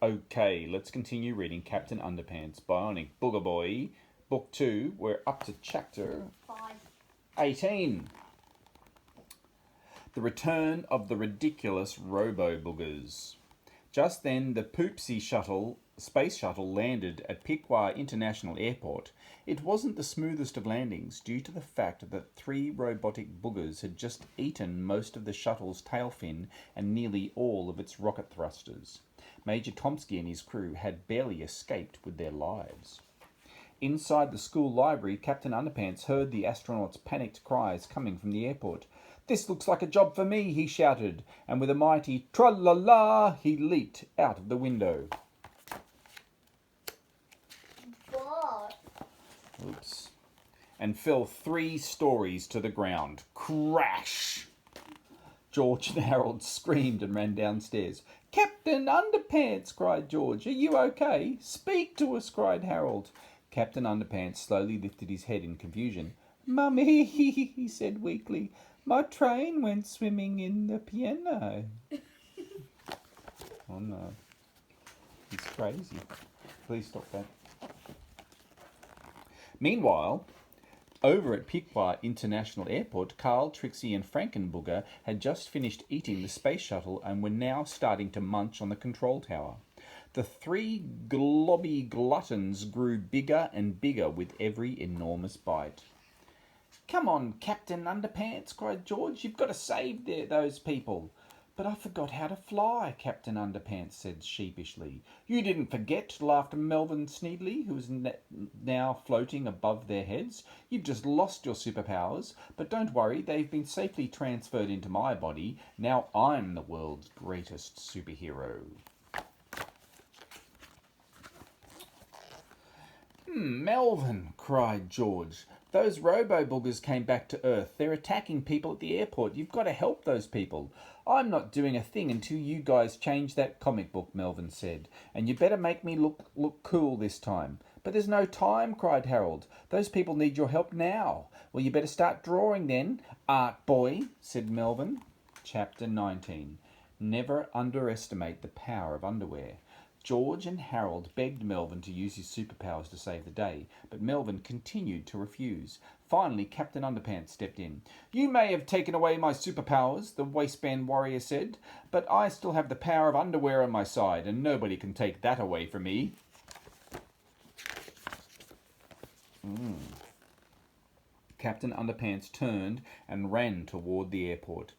Okay, let's continue reading Captain Underpants, Bionic, Booger Boy, Book 2. We're up to Chapter 18. The Return of the Ridiculous Robo Boogers. Just then, the Poopsie space shuttle landed at Piqua International Airport. It wasn't the smoothest of landings due to the fact that 3 robotic boogers had just eaten most of the shuttle's tail fin and nearly all of its rocket thrusters. Major Tomsky and his crew had barely escaped with their lives. Inside the school library, Captain Underpants heard the astronauts' panicked cries coming from the airport. "This looks like a job for me," he shouted, and with a mighty tra-la-la, he leaped out of the window. What? Oops. And fell 3 stories to the ground. Crash! George and Harold screamed and ran downstairs. "Captain Underpants!" cried George. "Are you okay?" "Speak to us!" cried Harold. Captain Underpants slowly lifted his head in confusion. "Mummy," he said weakly, "my train went swimming in the piano." Oh no. He's crazy. Please stop that. Meanwhile, over at Piqua International Airport, Carl, Trixie and Frankenbooger had just finished eating the space shuttle and were now starting to munch on the control tower. The 3 globby gluttons grew bigger and bigger with every enormous bite. "Come on, Captain Underpants," cried George. "You've got to save those people." "But I forgot how to fly," Captain Underpants said sheepishly. "You didn't forget," laughed Melvin Sneedley, who was now floating above their heads. "You've just lost your superpowers, but don't worry, they've been safely transferred into my body. Now I'm the world's greatest superhero." "Melvin," cried George, "those robo-boogers came back to Earth. They're attacking people at the airport. You've got to help those people." "I'm not doing a thing until you guys change that comic book," Melvin said. "And you better make me look cool this time." "But there's no time," cried Harold. "Those people need your help now." "Well, you better start drawing then, Art Boy," said Melvin. Chapter 19. Never underestimate the power of underwear. George and Harold begged Melvin to use his superpowers to save the day, but Melvin continued to refuse. Finally, Captain Underpants stepped in. "You may have taken away my superpowers," the waistband warrior said, "but I still have the power of underwear on my side, and nobody can take that away from me." Captain Underpants turned and ran toward the airport.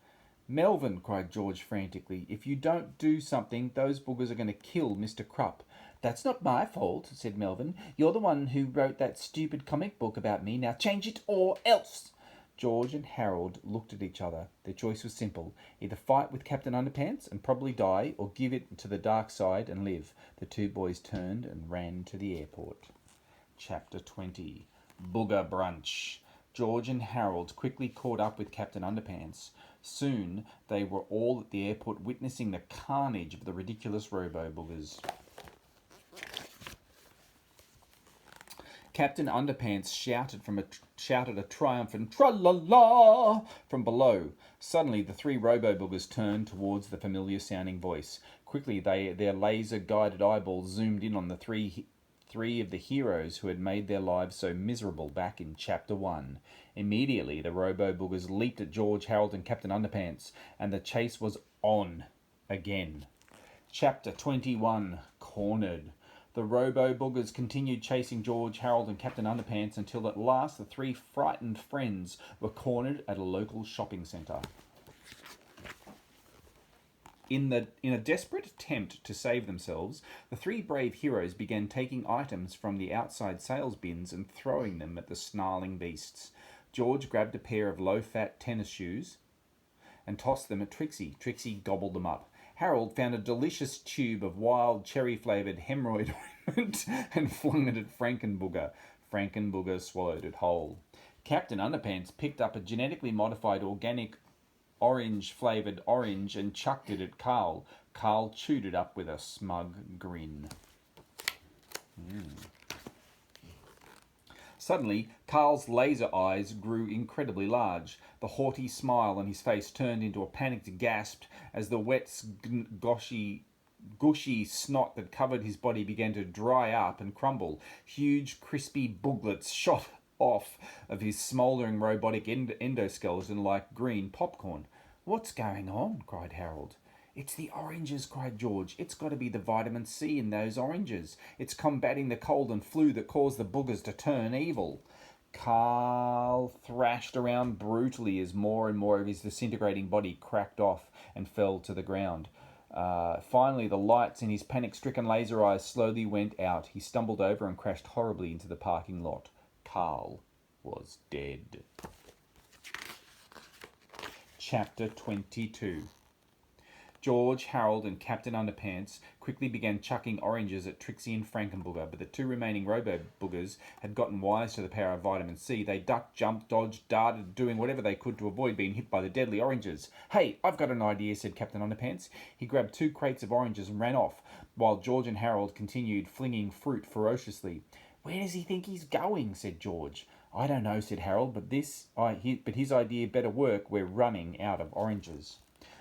"Melvin," cried George frantically, "if you don't do something, those boogers are going to kill Mr. Krupp." "That's not my fault," said Melvin. "You're the one who wrote that stupid comic book about me. Now change it or else." George and Harold looked at each other. Their choice was simple. Either fight with Captain Underpants and probably die, or give it to the dark side and live. The 2 boys turned and ran to the airport. Chapter 20. Booger Brunch. George and Harold quickly caught up with Captain Underpants. Soon they were all at the airport witnessing the carnage of the ridiculous robo-boogers. Captain Underpants shouted a triumphant tra-la-la from below. Suddenly the 3 robo-boogers turned towards the familiar-sounding voice. Quickly their laser-guided eyeballs zoomed in on the three of the heroes who had made their lives so miserable back in Chapter 1. Immediately, the robo-boogers leaped at George, Harold and Captain Underpants, and the chase was on again. Chapter 21. Cornered. The robo-boogers continued chasing George, Harold and Captain Underpants until at last the 3 frightened friends were cornered at a local shopping centre. In a desperate attempt to save themselves, the 3 brave heroes began taking items from the outside sales bins and throwing them at the snarling beasts. George grabbed a pair of low-fat tennis shoes and tossed them at Trixie. Trixie gobbled them up. Harold found a delicious tube of wild cherry-flavoured hemorrhoid ointment and flung it at Frankenbooger. Frankenbooger swallowed it whole. Captain Underpants picked up a genetically modified organic orange-flavoured orange and chucked it at Carl. Carl chewed it up with a smug grin. Suddenly, Carl's laser eyes grew incredibly large. The haughty smile on his face turned into a panicked gasp as the wet, gushy snot that covered his body began to dry up and crumble. Huge, crispy booglets shot off of his smouldering robotic endoskeleton like green popcorn. "What's going on?" cried Harold. "It's the oranges," cried George. "It's got to be the vitamin C in those oranges. It's combating the cold and flu that caused the boogers to turn evil." Carl thrashed around brutally as more and more of his disintegrating body cracked off and fell to the ground. Finally, the lights in his panic-stricken laser eyes slowly went out. He stumbled over and crashed horribly into the parking lot. Carl was dead. Chapter 22. George, Harold, and Captain Underpants quickly began chucking oranges at Trixie and Frankenbooger, but the two remaining robo-boogers had gotten wise to the power of vitamin C. They ducked, jumped, dodged, darted, doing whatever they could to avoid being hit by the deadly oranges. "Hey, I've got an idea," said Captain Underpants. He grabbed 2 crates of oranges and ran off, while George and Harold continued flinging fruit ferociously. "Where does he think he's going?" said George. "I don't know," said Harold, but his idea better work. We're running out of oranges."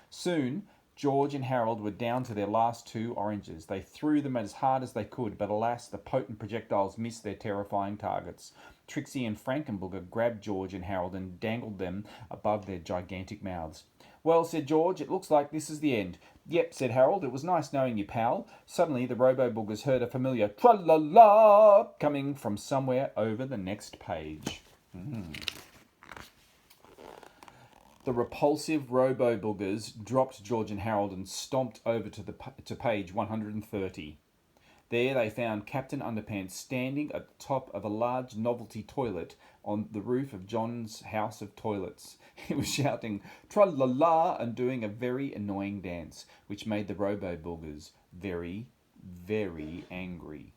Soon, George and Harold were down to their last 2 oranges. They threw them as hard as they could, but alas, the potent projectiles missed their terrifying targets. Trixie and Frankenbooger grabbed George and Harold and dangled them above their gigantic mouths. "Well," said George, "it looks like this is the end." "Yep," said Harold, "it was nice knowing you, pal." Suddenly, the robo-boogers heard a familiar tra-la-la coming from somewhere over the next page. The repulsive robo-boogers dropped George and Harold and stomped over to page 130. There they found Captain Underpants standing at the top of a large novelty toilet on the roof of John's house of toilets. He was shouting tra-la-la and doing a very annoying dance, which made the robo-boogers very, very angry.